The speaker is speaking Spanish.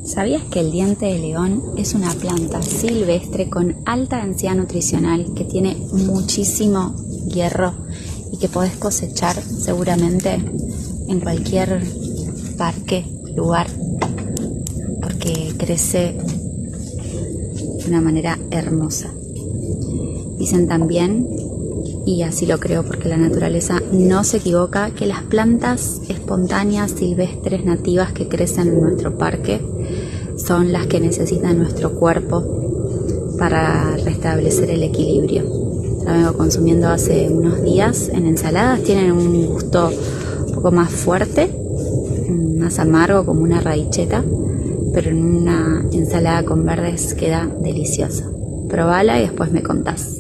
¿Sabías que el diente de león es una planta silvestre con alta densidad nutricional que tiene muchísimo hierro y que podés cosechar seguramente en cualquier parque, lugar, porque crece de una manera hermosa? Dicen también, y así lo creo porque la naturaleza no se equivoca, que las plantas espontáneas, silvestres, nativas que crecen en nuestro parque son las que necesita nuestro cuerpo para restablecer el equilibrio. La vengo consumiendo hace unos días en ensaladas, tienen un gusto un poco más fuerte, más amargo, como una radicheta, pero en una ensalada con verdes queda deliciosa. Probala y después me contás.